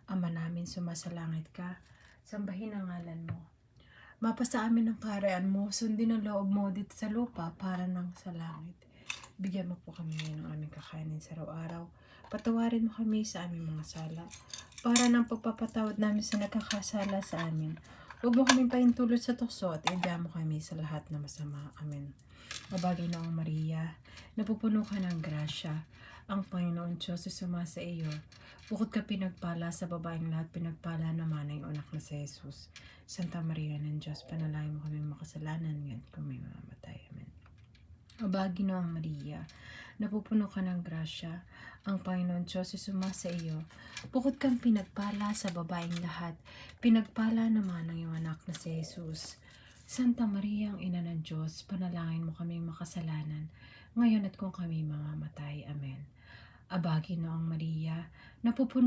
Ama namin sumasalangit ka, sambahin ang ngalan mo. Mapasa amin ang kaharian mo, sundin ang loob mo dito sa lupa para nang sa langit. Bigyan mo po kami ngayon ng aming kakainin sa araw-araw. Patawarin mo kami sa aming mga sala, para ng pagpapatawad namin sa nagkakasala sa amin. Huwag mo kaming paintulot sa tukso at ibigyan mo kami sa lahat na masama. Amen. Mabagay noong Maria, napupuno ka ng grasya. Ang Panginoon Diyos ay sumasa iyo. Bukod ka pinagpala sa babaeng lahat, pinagpala naman ang anak na si Jesus. Santa Maria ng Diyos, panalangin mo kami makasalanan ngayon kung may mamamatay. Amen. Mabagay noong Maria, napupuno ka ng grasya. Ang Panginoon Diyos ay sumasa iyo. Bukod kang pinagpala sa babaeng lahat, pinagpala naman ang iyong anak na si Jesus. Santa Maria, ang Ina ng Diyos, panalangin mo kaming makasalanan, ngayon at kung kami mamamatay. Amen. Abagi noong Maria, napupuno